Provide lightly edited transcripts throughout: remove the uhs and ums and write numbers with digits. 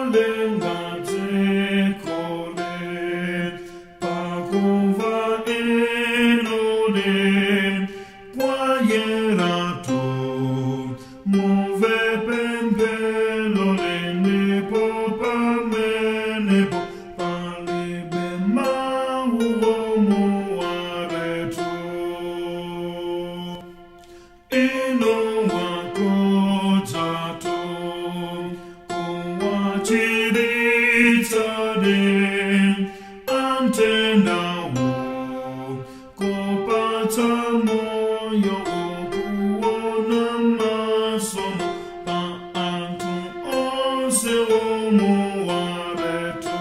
Polenga Dzikoli, pakuva enode, poyeratu, move pempelole nepo pamenepo, palibe mahuo muaretu. Ino wako tatu, Chiritade antenawo kopata moyo kuona masomo pa antu ose omuaretu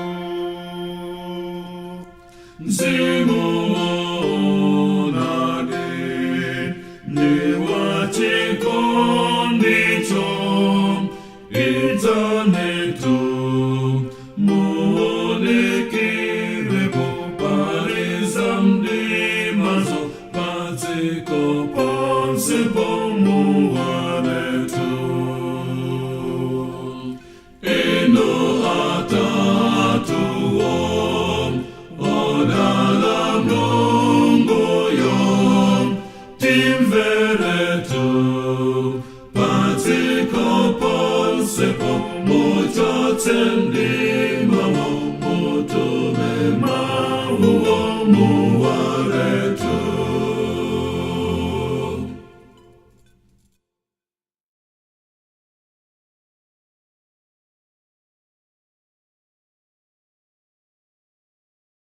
nzimo onade niwachikondicho Izaneto Molekirebo Parizamdi Mazo Paziko Ponsipo Muaretu Eno Atatu Odala Mlongoyo Timveretu Paziko Sepo mocho tende